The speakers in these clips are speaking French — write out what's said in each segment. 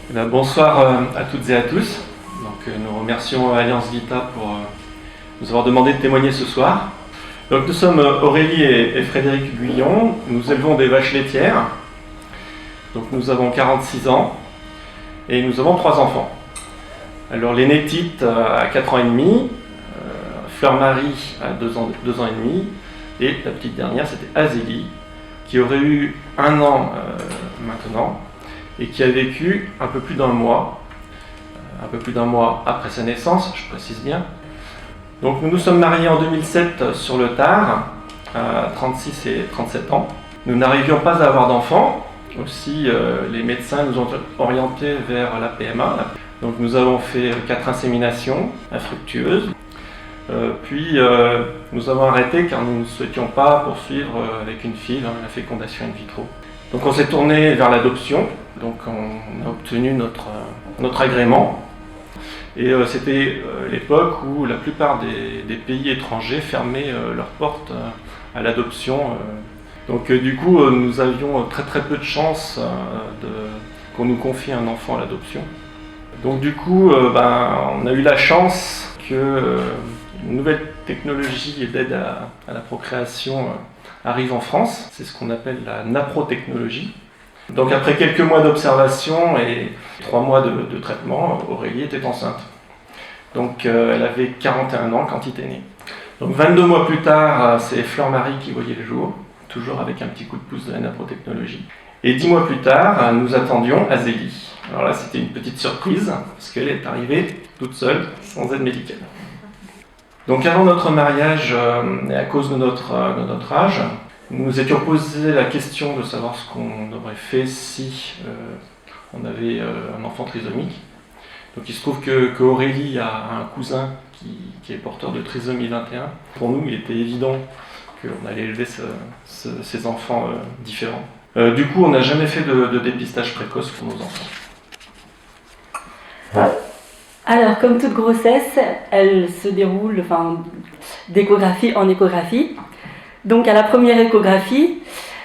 Bonsoir à toutes et à tous. Nous remercions Alliance Vita pour nous avoir demandé de témoigner ce soir. Nous sommes Aurélie et Frédéric Guyon. Nous élevons des vaches laitières. Nous avons 46 ans et nous avons 3 enfants. Alors l'aînée Tite a 4 ans et demi, Fleur-Marie a 2 ans et demi, et la petite dernière c'était Azélie, qui aurait eu 1 an maintenant, et qui a vécu un peu plus d'un mois après sa naissance, je précise bien. Donc nous nous sommes mariés en 2007 sur le tard, à 36 et 37 ans. Nous n'arrivions pas à avoir d'enfants, aussi les médecins nous ont orientés vers la PMA. Donc nous avons fait 4 inséminations infructueuses, puis nous avons arrêté car nous ne souhaitions pas poursuivre avec une fille la fécondation in vitro. Donc on s'est tourné vers l'adoption, donc on a obtenu notre agrément. Et c'était l'époque où la plupart des pays étrangers fermaient leurs portes à l'adoption. Donc du coup nous avions très peu de chance qu'on nous confie un enfant à l'adoption. Donc du coup on a eu la chance que une nouvelle technologie d'aide à la procréation arrive en France. C'est ce qu'on appelle la naprotechnologie. Donc après quelques mois d'observation et 3 mois de traitement, Aurélie était enceinte. Donc elle avait 41 ans quand il est né. Donc 22 mois plus tard, c'est Fleur-Marie qui voyait le jour, toujours avec un petit coup de pouce de la naprotechnologie. Et 10 mois plus tard, nous attendions Azélie. Alors là, c'était une petite surprise, parce qu'elle est arrivée toute seule, sans aide médicale. Donc avant notre mariage, et à cause de notre âge, nous nous étions posé la question de savoir ce qu'on aurait fait si on avait un enfant trisomique. Donc il se trouve que Aurélie a un cousin qui est porteur de trisomie 21. Pour nous, il était évident qu'on allait élever ces enfants différents. Du coup, on n'a jamais fait de dépistage précoce pour nos enfants. Alors, comme toute grossesse, elle se déroule d'échographie en échographie. Donc, à la première échographie,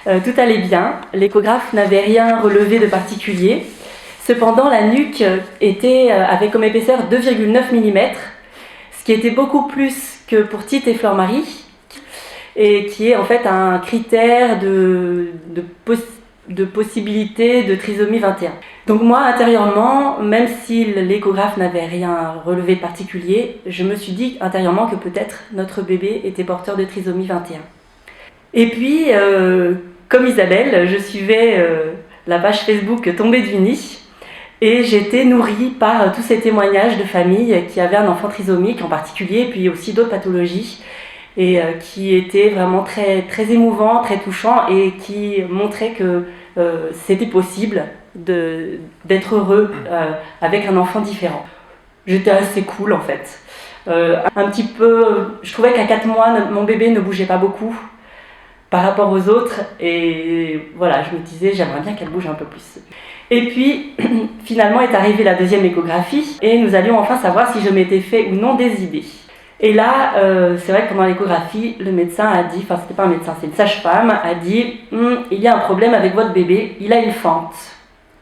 tout allait bien. L'échographe n'avait rien relevé de particulier. Cependant, la nuque avait comme épaisseur 2,9 mm, ce qui était beaucoup plus que pour Tite et Fleur-Marie, et qui est en fait un critère de possibilité de trisomie 21. Donc moi, intérieurement, même si l'échographe n'avait rien relevé de particulier, je me suis dit intérieurement que peut-être notre bébé était porteur de trisomie 21. Et puis, comme Isabelle, je suivais la page Facebook Tombée du nid, et j'étais nourrie par tous ces témoignages de familles qui avaient un enfant trisomique en particulier, puis aussi d'autres pathologies, et qui étaient vraiment très, très émouvants, très touchants, et qui montraient que c'était possible d'être heureux avec un enfant différent. J'étais assez cool en fait. Un petit peu, je trouvais qu'à 4 mois, mon bébé ne bougeait pas beaucoup par rapport aux autres, et voilà, je me disais j'aimerais bien qu'elle bouge un peu plus. Et puis finalement est arrivée la 2e échographie, et nous allions enfin savoir si je m'étais fait ou non des idées. Et là, c'est vrai que pendant l'échographie, le médecin a dit, enfin c'était pas un médecin, c'est une sage-femme, a dit il y a un problème avec votre bébé, il a une fente,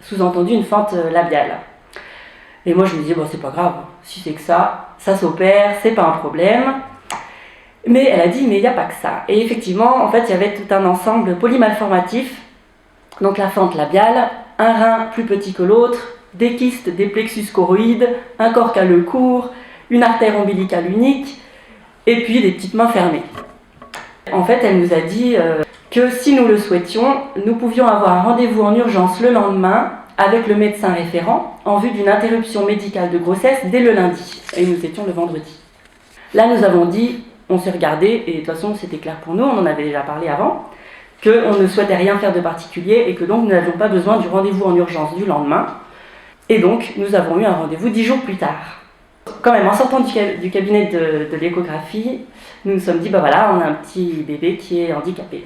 sous-entendu une fente labiale. Et moi je me disais bon c'est pas grave, si c'est que ça s'opère, c'est pas un problème. Mais elle a dit mais il n'y a pas que ça. Et effectivement, en fait il y avait tout un ensemble polymalformatif, donc la fente labiale, un rein plus petit que l'autre, des kystes des plexus choroïdes, un corps calleux court, une artère ombilicale unique, et puis des petites mains fermées. En fait, elle nous a dit que si nous le souhaitions, nous pouvions avoir un rendez-vous en urgence le lendemain avec le médecin référent en vue d'une interruption médicale de grossesse dès le lundi. Et nous étions le vendredi. Là, nous avons dit, on s'est regardé, et de toute façon, c'était clair pour nous, on en avait déjà parlé avant, qu'on ne souhaitait rien faire de particulier et que donc nous n'avions pas besoin du rendez-vous en urgence du lendemain. Et donc, nous avons eu un rendez-vous 10 jours plus tard. Quand même, en sortant du cabinet de l'échographie, nous nous sommes dit, voilà, on a un petit bébé qui est handicapé.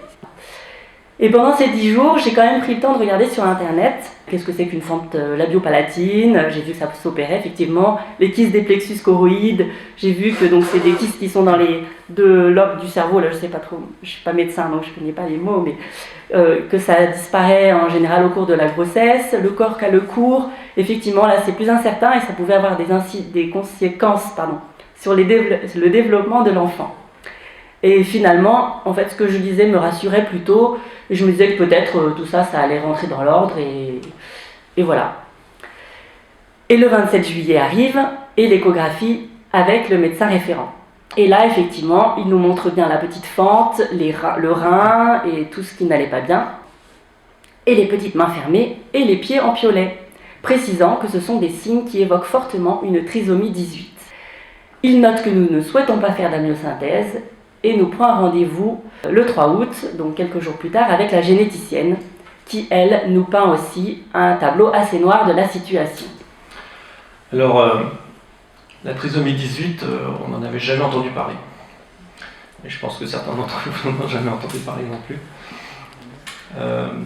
Et pendant ces 10 jours, j'ai quand même pris le temps de regarder sur Internet qu'est-ce que c'est qu'une fente labiopalatine. J'ai vu que ça s'opérait effectivement, les kystes des plexus choroïdes. J'ai vu que donc, c'est des kystes qui sont dans les 2 lobes du cerveau. Là, je sais pas trop, je suis pas médecin donc je connais pas les mots, mais que ça disparaît en général au cours de la grossesse. Le corps calleux court Effectivement, là, c'est plus incertain et ça pouvait avoir des conséquences sur le développement de l'enfant. Et finalement, en fait, ce que je disais me rassurait plutôt. Je me disais que peut-être tout ça, ça allait rentrer dans l'ordre et voilà. Et le 27 juillet arrive et l'échographie avec le médecin référent. Et là, effectivement, il nous montre bien la petite fente, le rein et tout ce qui n'allait pas bien, et les petites mains fermées et les pieds en piolet, précisant que ce sont des signes qui évoquent fortement une trisomie 18. Il note que nous ne souhaitons pas faire d'amniosynthèse et nous prend un rendez-vous le 3 août, donc quelques jours plus tard, avec la généticienne, qui, elle, nous peint aussi un tableau assez noir de la situation. Alors, la trisomie 18, on n'en avait jamais entendu parler. Et je pense que certains d'entre vous n'en ont jamais entendu parler non plus.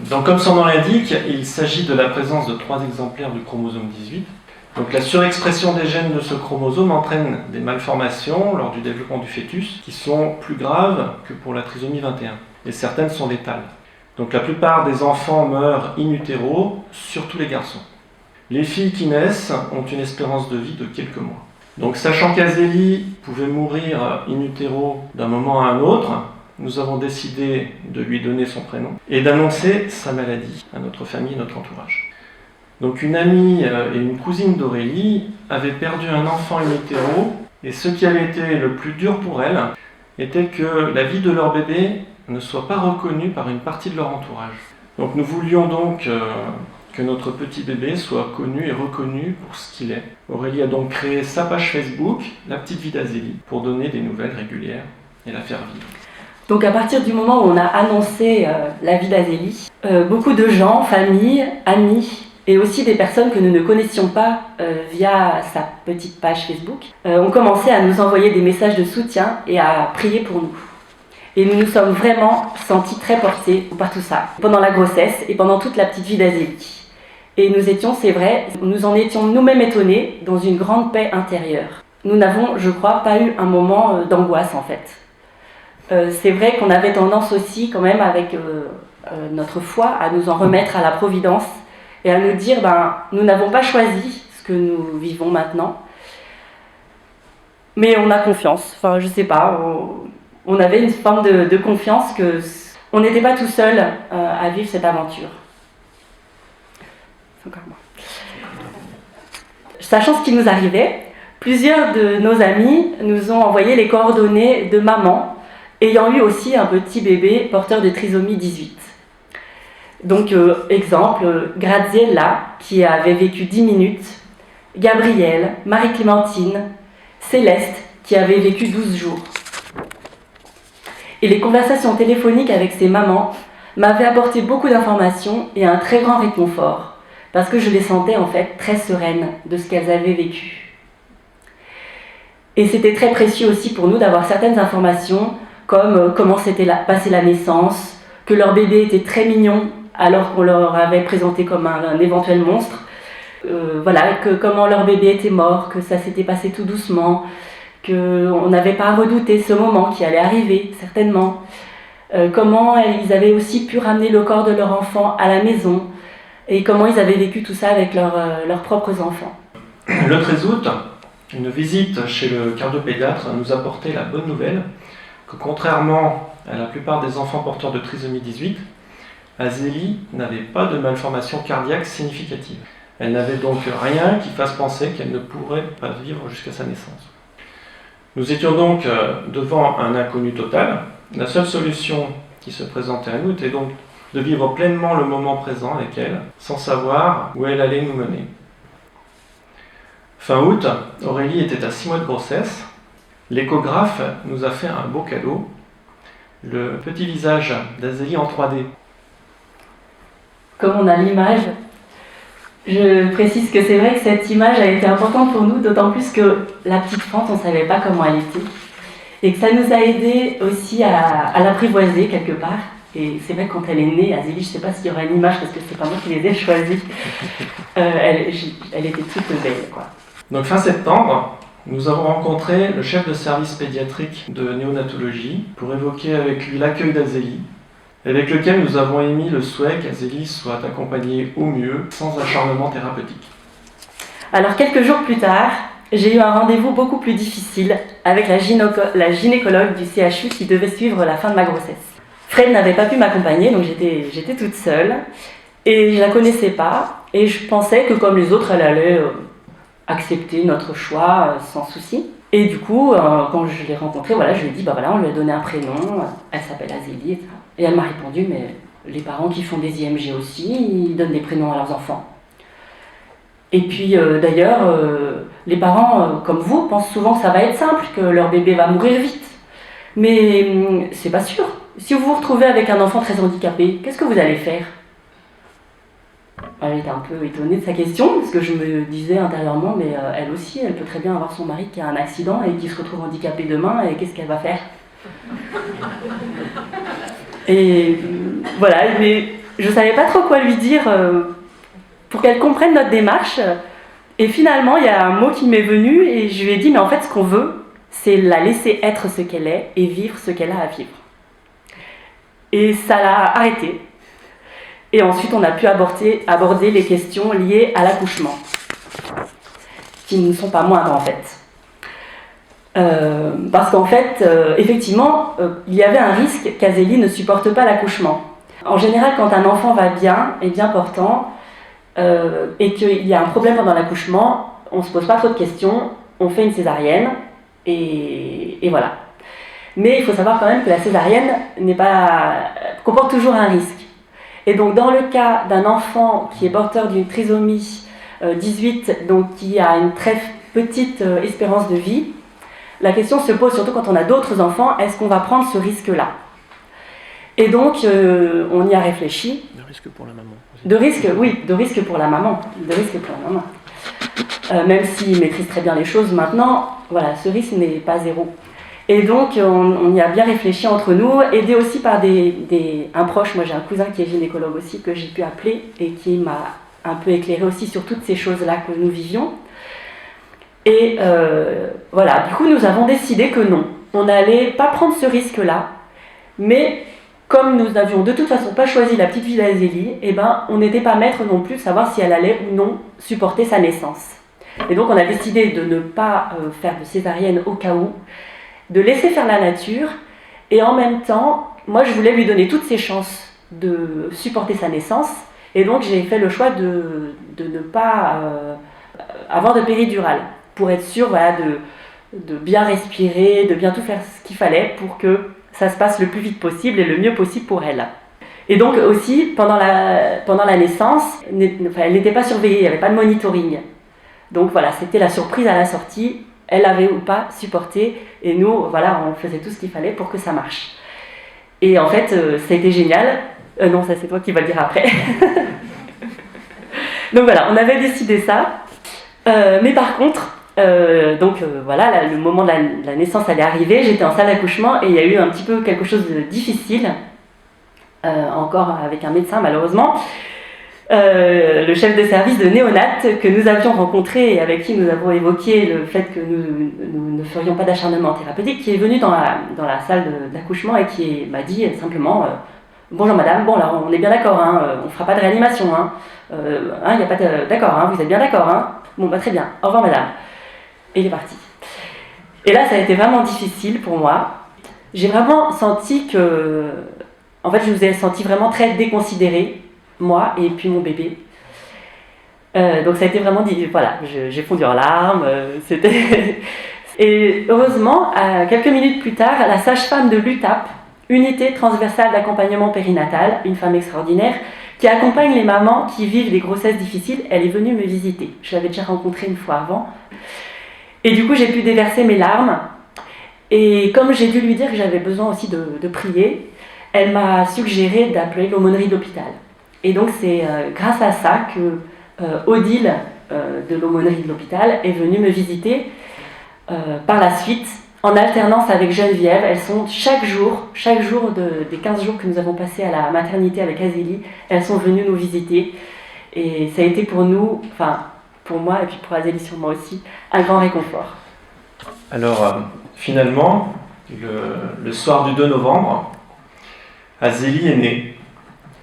Donc, comme son nom l'indique, il s'agit de la présence de 3 exemplaires du chromosome 18. Donc, la surexpression des gènes de ce chromosome entraîne des malformations lors du développement du fœtus qui sont plus graves que pour la trisomie 21. Et certaines sont létales. Donc, la plupart des enfants meurent in utero, surtout les garçons. Les filles qui naissent ont une espérance de vie de quelques mois. Donc, sachant qu'Azélie pouvait mourir in utero d'un moment à un autre, nous avons décidé de lui donner son prénom et d'annoncer sa maladie à notre famille et notre entourage. Donc, une amie et une cousine d'Aurélie avaient perdu un enfant in utero, et ce qui avait été le plus dur pour elles était que la vie de leur bébé ne soit pas reconnue par une partie de leur entourage. Donc, nous voulions donc que notre petit bébé soit connu et reconnu pour ce qu'il est. Aurélie a donc créé sa page Facebook, La Petite Vie d'Azélie, pour donner des nouvelles régulières et la faire vivre. Donc à partir du moment où on a annoncé la vie d'Azélie, beaucoup de gens, familles, amis, et aussi des personnes que nous ne connaissions pas via sa petite page Facebook, ont commencé à nous envoyer des messages de soutien et à prier pour nous. Et nous nous sommes vraiment sentis très portés par tout ça, pendant la grossesse et pendant toute la petite vie d'Azélie. Et nous étions, c'est vrai, nous en étions nous-mêmes étonnés, dans une grande paix intérieure. Nous n'avons, je crois, pas eu un moment d'angoisse en fait. C'est vrai qu'on avait tendance aussi, quand même, avec notre foi, à nous en remettre à la providence et à nous dire, nous n'avons pas choisi ce que nous vivons maintenant, mais on a confiance. Enfin, je sais pas, on avait une forme de confiance qu'on n'était pas tout seul à vivre cette aventure. C'est encore moi. Sachant ce qui nous arrivait, plusieurs de nos amis nous ont envoyé les coordonnées de maman ayant eu aussi un petit bébé porteur de trisomie 18. Donc, exemple, Graziella, qui avait vécu 10 minutes, Gabrielle, Marie-Clémentine, Céleste, qui avait vécu 12 jours. Et les conversations téléphoniques avec ces mamans m'avaient apporté beaucoup d'informations et un très grand réconfort, parce que je les sentais en fait très sereines de ce qu'elles avaient vécu. Et c'était très précieux aussi pour nous d'avoir certaines informations, comme comment s'était passée la naissance, que leur bébé était très mignon alors qu'on leur avait présenté comme un éventuel monstre, comment leur bébé était mort, que ça s'était passé tout doucement, qu'on n'avait pas à redouter ce moment qui allait arriver, certainement, comment ils avaient aussi pu ramener le corps de leur enfant à la maison, et comment ils avaient vécu tout ça avec leurs propres enfants. Le 13 août, une visite chez le cardiopédiatre nous apportait la bonne nouvelle que contrairement à la plupart des enfants porteurs de trisomie 18, Azélie n'avait pas de malformation cardiaque significative. Elle n'avait donc rien qui fasse penser qu'elle ne pourrait pas vivre jusqu'à sa naissance. Nous étions donc devant un inconnu total. La seule solution qui se présentait à nous était donc de vivre pleinement le moment présent avec elle, sans savoir où elle allait nous mener. Fin août, Aurélie était à 6 mois de grossesse. L'échographe nous a fait un beau cadeau, le petit visage d'Azélie en 3D. Comme on a l'image, je précise que c'est vrai que cette image a été importante pour nous, d'autant plus que la petite fente, on ne savait pas comment elle était. Et que ça nous a aidé aussi à l'apprivoiser quelque part. Et c'est vrai que quand elle est née, Azélie, je ne sais pas s'il y aura une image parce que c'est pas moi qui les ai choisies. Elle était toute belle, quoi. Donc fin septembre, nous avons rencontré le chef de service pédiatrique de néonatologie pour évoquer avec lui l'accueil d'Azélie, avec lequel nous avons émis le souhait qu'Azélie soit accompagnée au mieux, sans acharnement thérapeutique. Alors quelques jours plus tard, j'ai eu un rendez-vous beaucoup plus difficile avec la gynécologue du CHU qui devait suivre la fin de ma grossesse. Fred n'avait pas pu m'accompagner, donc j'étais toute seule et je la connaissais pas et je pensais que comme les autres, elle allait accepter notre choix sans souci. Et du coup, quand je l'ai rencontrée, voilà, je lui ai dit, on lui a donné un prénom, elle s'appelle Azélie, etc. Et elle m'a répondu, mais les parents qui font des IMG aussi, ils donnent des prénoms à leurs enfants. Et puis d'ailleurs, les parents, comme vous, pensent souvent que ça va être simple, que leur bébé va mourir vite. Mais c'est pas sûr. Si vous vous retrouvez avec un enfant très handicapé, qu'est-ce que vous allez faire ? Elle était un peu étonnée de sa question, parce que je me disais intérieurement, mais elle aussi, elle peut très bien avoir son mari qui a un accident et qui se retrouve handicapé demain, et qu'est-ce qu'elle va faire ? Et voilà, mais je savais pas trop quoi lui dire pour qu'elle comprenne notre démarche. Et finalement, il y a un mot qui m'est venu, et je lui ai dit, mais en fait, ce qu'on veut, c'est la laisser être ce qu'elle est et vivre ce qu'elle a à vivre. Et ça l'a arrêtée. Et ensuite, on a pu aborder les questions liées à l'accouchement, qui ne sont pas moindres en fait. Parce qu'en fait, effectivement, il y avait un risque qu'Azélie ne supporte pas l'accouchement. En général, quand un enfant va bien, est bien portant, et qu'il y a un problème pendant l'accouchement, on ne se pose pas trop de questions, on fait une césarienne, et voilà. Mais il faut savoir quand même que la césarienne comporte toujours un risque. Et donc dans le cas d'un enfant qui est porteur d'une trisomie 18, donc qui a une très petite espérance de vie, la question se pose surtout quand on a d'autres enfants, est-ce qu'on va prendre ce risque-là ? Et donc on y a réfléchi. De risque pour la maman. De risque pour la maman. Même s'il maîtrise très bien les choses maintenant, voilà, ce risque n'est pas zéro. Et donc, on y a bien réfléchi entre nous, aidé aussi par un proche. Moi, j'ai un cousin qui est gynécologue aussi, que j'ai pu appeler et qui m'a un peu éclairé aussi sur toutes ces choses-là que nous vivions. Et voilà, du coup, nous avons décidé que non, on n'allait pas prendre ce risque-là, mais comme nous n'avions de toute façon pas choisi la petite fille d'Azélie, on n'était pas maître non plus de savoir si elle allait ou non supporter sa naissance. Et donc, on a décidé de ne pas faire de césarienne au cas où, de laisser faire la nature, et en même temps, moi je voulais lui donner toutes ses chances de supporter sa naissance, et donc j'ai fait le choix de ne pas avoir de péridurale, pour être sûre de bien respirer, de bien tout faire ce qu'il fallait pour que ça se passe le plus vite possible et le mieux possible pour elle. Et donc aussi, pendant la naissance, elle n'était pas surveillée, il n'y avait pas de monitoring. Donc voilà, c'était la surprise à la sortie. Elle avait ou pas supporté, et nous, voilà, on faisait tout ce qu'il fallait pour que ça marche. Et en fait, ça a été génial. Non, ça c'est toi qui vas le dire après. Donc voilà, on avait décidé ça. Mais par contre, voilà, le moment de la naissance allait arriver, j'étais en salle d'accouchement, et il y a eu un petit peu quelque chose de difficile, encore avec un médecin malheureusement. Le chef de service de néonat que nous avions rencontré et avec qui nous avons évoqué le fait que nous ne ferions pas d'acharnement thérapeutique, qui est venu dans la salle d'accouchement et qui m'a dit simplement bonjour madame, bon là on est bien d'accord, on ne fera pas de réanimation, y a pas de, d'accord, vous êtes bien d'accord, bon très bien, au revoir madame. Et il est parti. Et là ça a été vraiment difficile pour moi. J'ai vraiment senti en fait je vous ai senti vraiment très déconsidérée, moi et puis mon bébé. Donc ça a été vraiment voilà, j'ai fondu en larmes, et heureusement, quelques minutes plus tard, la sage-femme de l'UTAP, Unité transversale d'accompagnement périnatal, une femme extraordinaire, qui accompagne les mamans qui vivent des grossesses difficiles, elle est venue me visiter. Je l'avais déjà rencontrée une fois avant. Et du coup, j'ai pu déverser mes larmes. Et comme j'ai dû lui dire que j'avais besoin aussi de prier, elle m'a suggéré d'appeler l'aumônerie de l'hôpital. Et donc c'est grâce à ça que Odile de l'aumônerie de l'hôpital est venue me visiter par la suite, en alternance avec Geneviève. Elles sont chaque jour des 15 jours que nous avons passés à la maternité avec Azélie, elles sont venues nous visiter. Et ça a été pour nous, enfin pour moi et puis pour Azélie sûrement aussi, un grand réconfort. Alors finalement, le soir du 2 novembre, Azélie est née.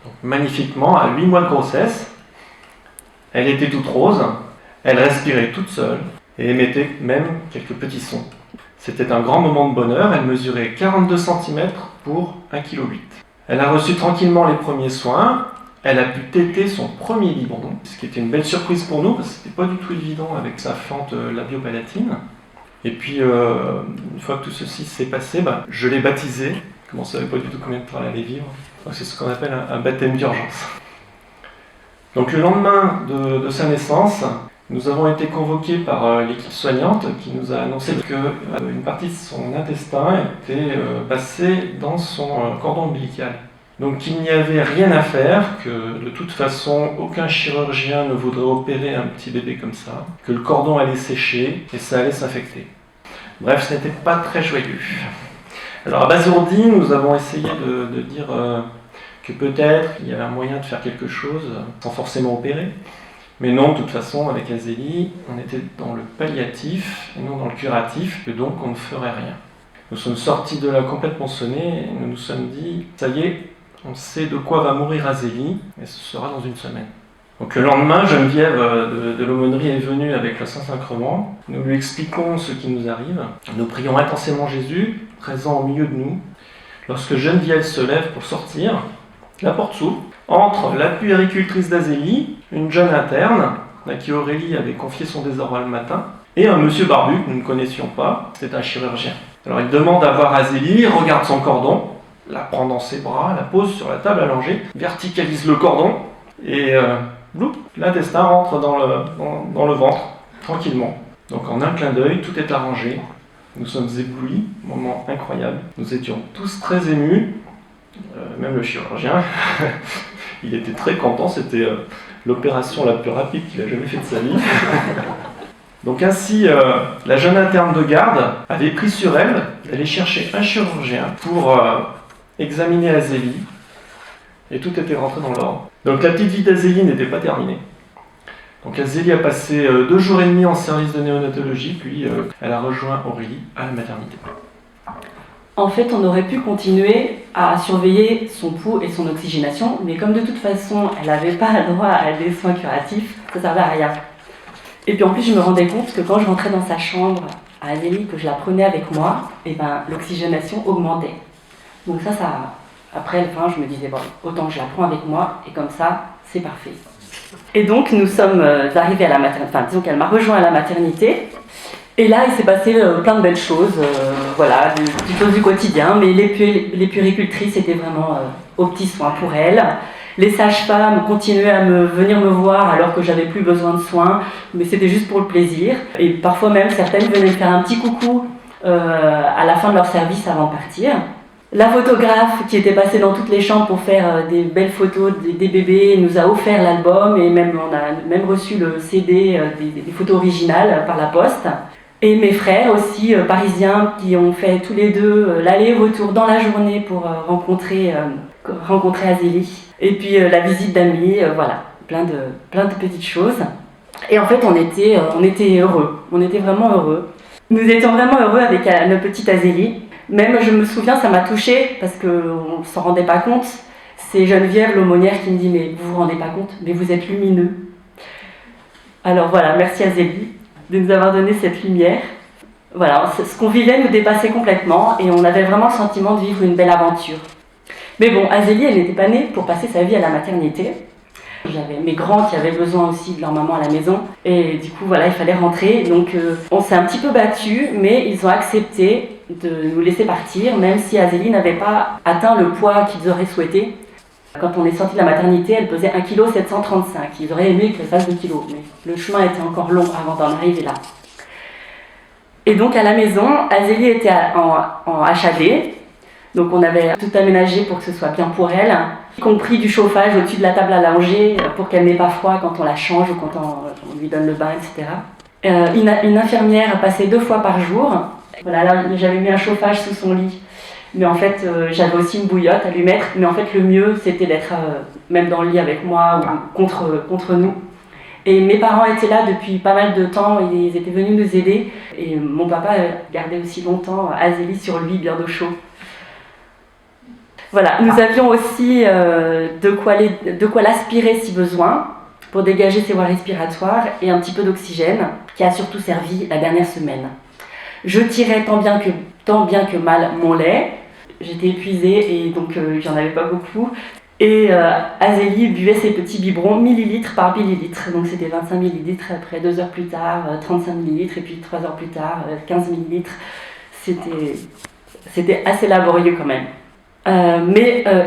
Donc, magnifiquement, à 8 mois de grossesse. Elle était toute rose. Elle respirait toute seule et émettait même quelques petits sons. C'était un grand moment de bonheur, elle mesurait 42 cm pour 1,8 kg. Elle a reçu tranquillement les premiers soins, elle a pu téter son premier biberon, ce qui était une belle surprise pour nous, parce que c'était pas du tout évident avec sa fente labiopalatine. Et puis, une fois que tout ceci s'est passé, je l'ai baptisé, comme on ne savait pas du tout combien de temps elle allait vivre. Donc, c'est ce qu'on appelle un baptême d'urgence. Donc le lendemain de sa naissance, nous avons été convoqués par l'équipe soignante qui nous a annoncé qu'une partie de son intestin était passée dans son cordon ombilical. Donc il n'y avait rien à faire, que de toute façon aucun chirurgien ne voudrait opérer un petit bébé comme ça, que le cordon allait sécher et ça allait s'infecter. Bref, ce n'était pas très joyeux. Alors à Bazourdi, nous avons essayé de dire que peut-être il y avait un moyen de faire quelque chose sans forcément opérer. Mais non, de toute façon, avec Azélie, on était dans le palliatif et non dans le curatif, et donc on ne ferait rien. Nous sommes sortis de là complètement sonnés et nous nous sommes dit, ça y est, on sait de quoi va mourir Azélie, et ce sera dans une semaine. Donc le lendemain, Geneviève de l'aumônerie est venue avec le Saint-Sacrement. Nous lui expliquons ce qui nous arrive. Nous prions intensément Jésus, présent au milieu de nous. Lorsque Geneviève se lève pour sortir, la porte s'ouvre. Entre la puéricultrice d'Azélie, une jeune interne, à qui Aurélie avait confié son désarroi le matin, et un monsieur barbu que nous ne connaissions pas, c'était un chirurgien. Alors il demande à voir Azélie, regarde son cordon, la prend dans ses bras, la pose sur la table allongée, verticalise le cordon, et bloup, l'intestin rentre dans le ventre, tranquillement. Donc en un clin d'œil, tout est arrangé. Nous sommes éblouis, moment incroyable. Nous étions tous très émus, même le chirurgien. Il était très content, c'était l'opération la plus rapide qu'il a jamais faite de sa vie. Donc ainsi, la jeune interne de garde avait pris sur elle d'aller chercher un chirurgien pour examiner Azélie, et tout était rentré dans l'ordre. Donc la petite vie d'Azélie n'était pas terminée. Donc Azélie a passé 2 jours et demi en service de néonatologie, puis elle a rejoint Aurélie à la maternité. En fait, on aurait pu continuer à surveiller son pouls et son oxygénation, mais comme de toute façon, elle n'avait pas le droit à des soins curatifs, ça ne servait à rien. Et puis en plus, je me rendais compte que quand je rentrais dans sa chambre, à Azélie, que je la prenais avec moi, l'oxygénation augmentait. Donc ça, après la fin, je me disais, bon, autant je la prends avec moi, et comme ça, c'est parfait. Et donc, nous sommes arrivés à la maternité, enfin, disons qu'elle m'a rejoint à la maternité. Et là, il s'est passé plein de belles choses, des petites choses du quotidien, mais les puéricultrices étaient vraiment aux petits soins pour elle. Les sages-femmes continuaient à venir me voir alors que j'avais plus besoin de soins, mais c'était juste pour le plaisir. Et parfois même, certaines venaient me faire un petit coucou à la fin de leur service avant de partir. La photographe qui était passée dans toutes les chambres pour faire des belles photos des bébés nous a offert l'album et on a même reçu le CD des photos originales par la poste. Et mes frères aussi, parisiens, qui ont fait tous les deux l'aller-retour dans la journée pour rencontrer Azélie. Et puis la visite d'amis, voilà, plein de petites choses. Et en fait, on était heureux, on était vraiment heureux. Nous étions vraiment heureux avec notre petite Azélie. Même, je me souviens, ça m'a touchée, parce qu'on ne s'en rendait pas compte. C'est Geneviève, l'aumônière, qui me dit « Mais vous vous rendez pas compte, mais vous êtes lumineux. » Alors voilà, merci Azélie de nous avoir donné cette lumière. Voilà, ce qu'on vivait nous dépassait complètement et on avait vraiment le sentiment de vivre une belle aventure. Mais bon, Azélie, elle n'était pas née pour passer sa vie à la maternité. J'avais mes grands qui avaient besoin aussi de leur maman à la maison et du coup, voilà, il fallait rentrer. Donc on s'est un petit peu battus, mais ils ont accepté de nous laisser partir, même si Azélie n'avait pas atteint le poids qu'ils auraient souhaité. Quand on est sorti de la maternité, elle pesait 1,735 kg. Ils auraient aimé qu'elle fasse 2 kg, mais le chemin était encore long avant d'en arriver là. Et donc à la maison, Azélie était en HAD. Donc on avait tout aménagé pour que ce soit bien pour elle, y compris du chauffage au-dessus de la table à langer pour qu'elle n'ait pas froid quand on la change ou quand on lui donne le bain, etc. Une infirmière passait 2 fois par jour. Voilà, là j'avais mis un chauffage sous son lit. Mais en fait, j'avais aussi une bouillotte à lui mettre. Mais en fait, le mieux, c'était d'être même dans le lit avec moi ou contre nous. Et mes parents étaient là depuis pas mal de temps. Ils étaient venus nous aider. Et mon papa gardait aussi longtemps Azélie sur lui, bien d'eau chaude. Voilà, nous avions aussi de quoi l'aspirer si besoin, pour dégager ses voies respiratoires et un petit peu d'oxygène, qui a surtout servi la dernière semaine. Je tirais tant bien que mal mon lait. J'étais épuisée et donc j'en avais pas beaucoup. Et Azélie buvait ses petits biberons millilitres par millilitre. Donc c'était 25 millilitres, après 2 heures plus tard, 35 millilitres, et puis 3 heures plus tard, 15 millilitres. C'était assez laborieux quand même.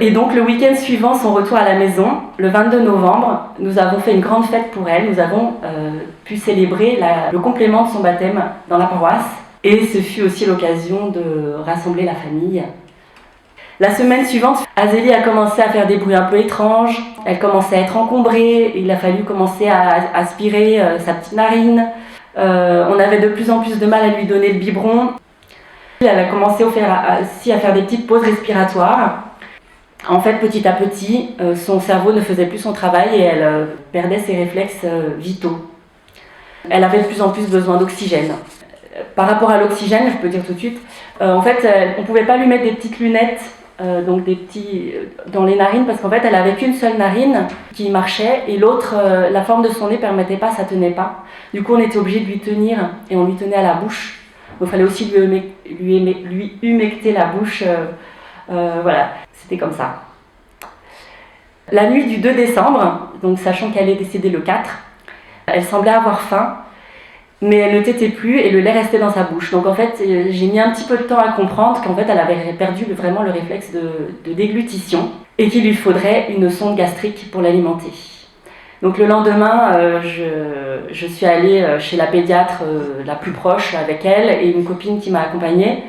Et donc le week-end suivant son retour à la maison, le 22 novembre, nous avons fait une grande fête pour elle. Nous avons pu célébrer le complément de son baptême dans la paroisse. Et ce fut aussi l'occasion de rassembler la famille. La semaine suivante, Azélie a commencé à faire des bruits un peu étranges. Elle commençait à être encombrée. Il a fallu commencer à aspirer sa petite narine. On avait de plus en plus de mal à lui donner le biberon. Elle a commencé aussi à faire des petites pauses respiratoires. En fait, petit à petit, son cerveau ne faisait plus son travail et elle perdait ses réflexes vitaux. Elle avait de plus en plus besoin d'oxygène. Par rapport à l'oxygène, je peux dire tout de suite, en fait, on ne pouvait pas lui mettre des petites lunettes, donc des petits dans les narines, parce qu'en fait, elle avait qu'une seule narine qui marchait et l'autre, la forme de son nez ne permettait pas, ça tenait pas. Du coup, on était obligé de lui tenir et on lui tenait à la bouche. Donc, il fallait aussi lui humecter la bouche. Voilà, c'était comme ça. La nuit du 2 décembre, donc sachant qu'elle est décédée le 4, elle semblait avoir faim, mais elle ne tétait plus et le lait restait dans sa bouche. Donc en fait, j'ai mis un petit peu de temps à comprendre qu'en fait, elle avait perdu vraiment le réflexe de déglutition et qu'il lui faudrait une sonde gastrique pour l'alimenter. Donc le lendemain, je suis allée chez la pédiatre la plus proche avec elle et une copine qui m'a accompagnée.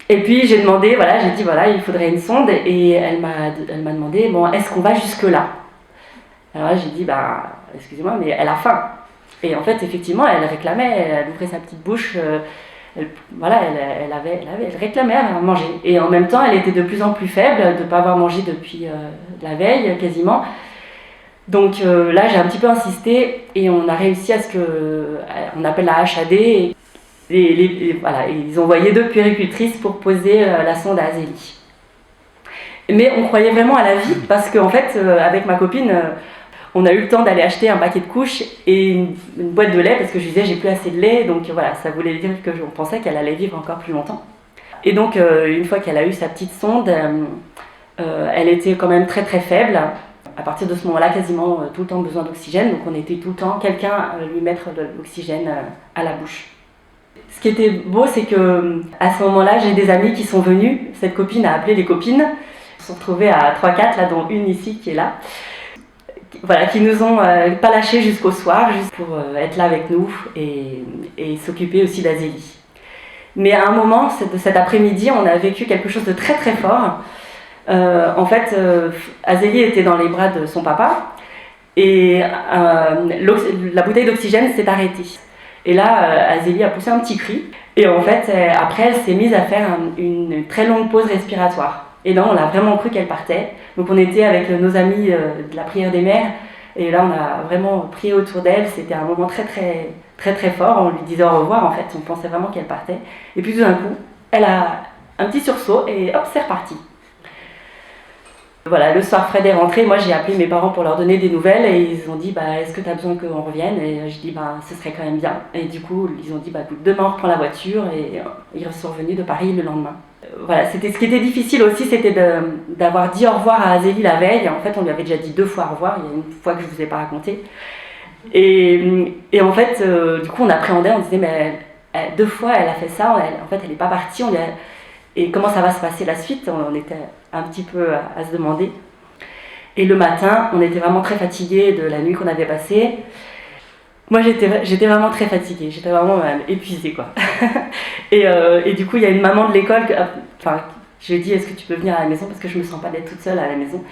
Et puis j'ai dit il faudrait une sonde et elle m'a demandé, bon, est-ce qu'on va jusque là? Alors là, j'ai dit, excusez-moi, mais elle a faim. Et en fait, effectivement, elle réclamait, elle ouvrait sa petite bouche, elle réclamait à manger. Et en même temps, elle était de plus en plus faible, de ne pas avoir mangé depuis la veille, quasiment. Donc là, j'ai un petit peu insisté et on a réussi à ce qu'on appelle la HAD. Et ils ont envoyé 2 puéricultrices pour poser la sonde à Azélie. Mais on croyait vraiment à la vie parce qu'en fait, avec ma copine, on a eu le temps d'aller acheter un paquet de couches et une boîte de lait parce que je disais j'ai plus assez de lait, donc voilà, ça voulait dire qu'on pensait qu'elle allait vivre encore plus longtemps. Et donc une fois qu'elle a eu sa petite sonde, elle était quand même très très faible. À partir de ce moment-là, quasiment tout le temps besoin d'oxygène, donc on était tout le temps quelqu'un à lui mettre de l'oxygène à la bouche. Ce qui était beau, c'est que à ce moment-là, j'ai des amis qui sont venus. Cette copine a appelé les copines. Ils se sont retrouvés à 3-4, là, dont une ici qui est là. Voilà, qui nous ont pas lâchés jusqu'au soir, juste pour être là avec nous et s'occuper aussi d'Azélie. Mais à un moment, de cet après-midi, on a vécu quelque chose de très très fort. En fait, Azélie était dans les bras de son papa et la bouteille d'oxygène s'est arrêtée. Et là, Azélie a poussé un petit cri et en fait, après, elle s'est mise à faire une très longue pause respiratoire. Et là, on a vraiment cru qu'elle partait. Donc on était avec nos amis de la prière des mères et là, on a vraiment prié autour d'elle. C'était un moment très très très très fort. On lui disait au revoir en fait. On pensait vraiment qu'elle partait. Et puis tout d'un coup, elle a un petit sursaut et hop, c'est reparti. Voilà, le soir, Fred est rentré. Moi, j'ai appelé mes parents pour leur donner des nouvelles et ils ont dit est-ce que tu as besoin qu'on revienne? Et je dis ce serait quand même bien. Et du coup, ils ont dit demain on reprend la voiture et ils sont revenus de Paris le lendemain. Voilà, ce qui était difficile aussi, c'était d'avoir dit au revoir à Azélie la veille. En fait, on lui avait déjà dit 2 fois au revoir. Il y a une fois que je ne vous ai pas raconté. Et en fait, du coup, on appréhendait. On disait mais 2 fois, elle a fait ça. En fait, elle n'est pas partie. Et comment ça va se passer la suite? On était un petit peu à se demander. Et le matin, on était vraiment très fatigués de la nuit qu'on avait passée. Moi, j'étais vraiment très fatiguée. J'étais vraiment épuisée, quoi. Et du coup, il y a une maman de l'école. Je lui ai dit, est-ce que tu peux venir à la maison? Parce que je ne me sens pas d'être toute seule à la maison.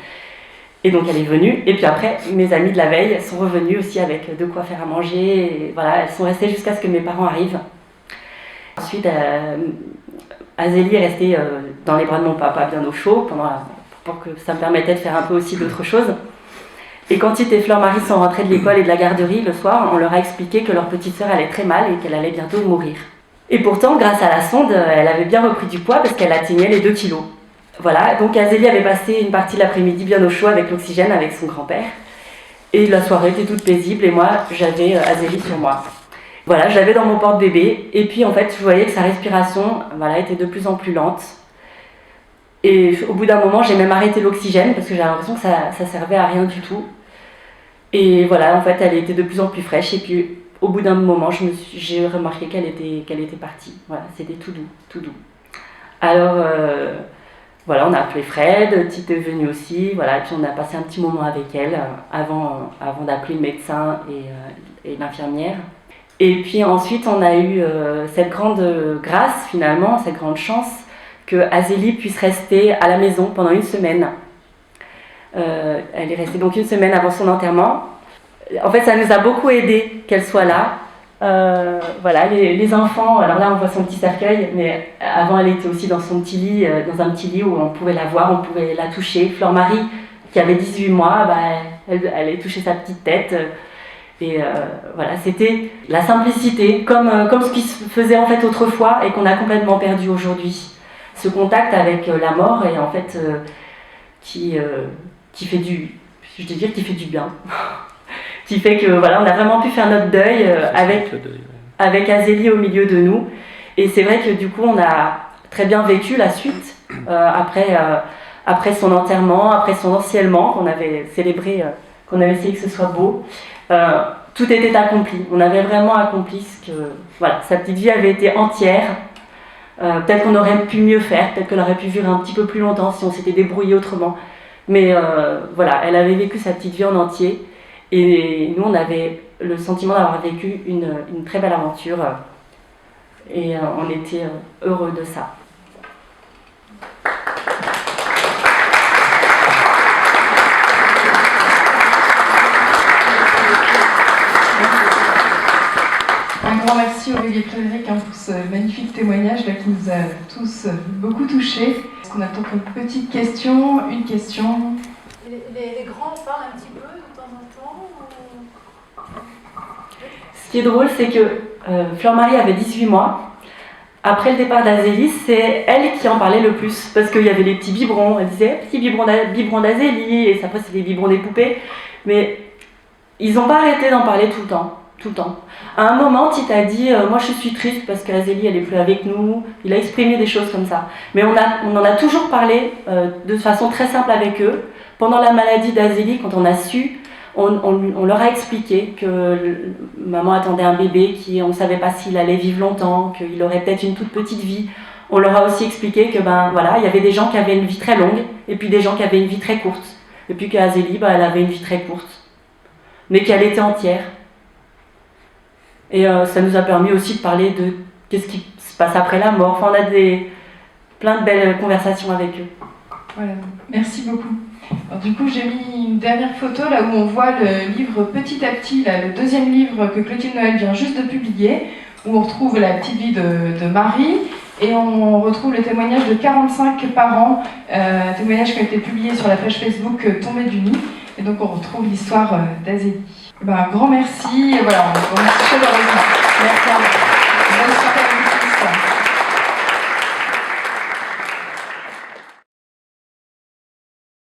Et donc, elle est venue. Et puis après, mes amies de la veille sont revenues aussi avec de quoi faire à manger. Et voilà, elles sont restées jusqu'à ce que mes parents arrivent. Ensuite, Azélie est restée dans les bras de mon papa bien au chaud pour que ça me permettait de faire un peu aussi d'autres choses. Et quand Tite et Fleur-Marie sont rentrées de l'école et de la garderie le soir, on leur a expliqué que leur petite sœur allait très mal et qu'elle allait bientôt mourir. Et pourtant, grâce à la sonde, elle avait bien repris du poids parce qu'elle atteignait les 2 kilos. Voilà, donc Azélie avait passé une partie de l'après-midi bien au chaud avec l'oxygène avec son grand-père. Et la soirée était toute paisible et moi, j'avais Azélie sur moi. Voilà, je l'avais dans mon porte-bébé. Et puis en fait, je voyais que sa respiration était de plus en plus lente. Et au bout d'un moment, j'ai même arrêté l'oxygène parce que j'avais l'impression que ça servait à rien du tout. Et voilà, en fait, elle était de plus en plus fraîche. Et puis au bout d'un moment, j'ai remarqué qu'elle était partie. Voilà, c'était tout doux, tout doux. Alors voilà, on a appelé Fred, Tite est venue aussi, voilà, et puis on a passé un petit moment avec elle avant d'appeler le médecin et l'infirmière. Et puis ensuite, on a eu cette grande grâce finalement, cette grande chance que Azélie puisse rester à la maison pendant une semaine. Elle est restée donc une semaine avant son enterrement. En fait, ça nous a beaucoup aidé qu'elle soit là. Voilà, les enfants, alors là on voit son petit cercueil, mais avant elle était aussi dans son petit lit, dans un petit lit où on pouvait la voir, on pouvait la toucher. Fleur-Marie, qui avait 18 mois, elle allait toucher sa petite tête. Et voilà, c'était la simplicité, comme ce qui se faisait en fait autrefois et qu'on a complètement perdu aujourd'hui. Ce contact avec la mort et en fait qui fait qui fait du bien. Qui fait que voilà, on a vraiment pu faire notre deuil avec Azélie au milieu de nous. Et c'est vrai que du coup, on a très bien vécu la suite après son enterrement, après son anciennement qu'on avait célébré, qu'on avait essayé que ce soit beau. Tout était accompli. On avait vraiment accompli ce que voilà, sa petite vie avait été entière. Peut-être qu'on aurait pu mieux faire, peut-être qu'on aurait pu vivre un petit peu plus longtemps si on s'était débrouillé autrement. Mais voilà, elle avait vécu sa petite vie en entier. Et nous, on avait le sentiment d'avoir vécu une très belle aventure et on était heureux de ça. Un grand merci Aurélie et Frédéric pour ce magnifique témoignage là, qui nous a tous beaucoup touchés. Est-ce qu'on a le temps pour une petite question, une question? Les grands parlent un petit peu de temps en temps Ce qui est drôle, c'est que Fleur-Marie avait 18 mois. Après le départ d'Azélie, c'est elle qui en parlait le plus. Parce qu'il y avait les petits biberons. Elle disait petit biberon d'Azélie. Et après, c'est les biberons des poupées. Mais ils n'ont pas arrêté d'en parler tout le temps. Tout le temps. À un moment, Tite a dit moi je suis triste parce qu'Azélie elle n'est plus avec nous. Il a exprimé des choses comme ça. Mais on en a toujours parlé de façon très simple avec eux. Pendant la maladie d'Azélie, quand on a su, on leur a expliqué que maman attendait un bébé, on ne savait pas s'il allait vivre longtemps, qu'il aurait peut-être une toute petite vie. On leur a aussi expliqué que il y avait des gens qui avaient une vie très longue et puis des gens qui avaient une vie très courte. Et puis qu'Azélie, elle avait une vie très courte, mais qu'elle était entière. Et ça nous a permis aussi de parler de qu'est-ce qui se passe après la mort. Enfin, on a plein de belles conversations avec eux. Voilà, merci beaucoup. Alors, du coup, j'ai mis une dernière photo là où on voit le livre Petit à Petit, là, le deuxième livre que Clotilde Noël vient juste de publier, où on retrouve la petite vie de Marie et on retrouve le témoignage de 45 parents, témoignages qui ont été publiés sur la page Facebook Tombée du nid. Et donc on retrouve l'histoire d'Azélie. Un grand merci, et voilà, on remercie chaleureusement. Merci à vous.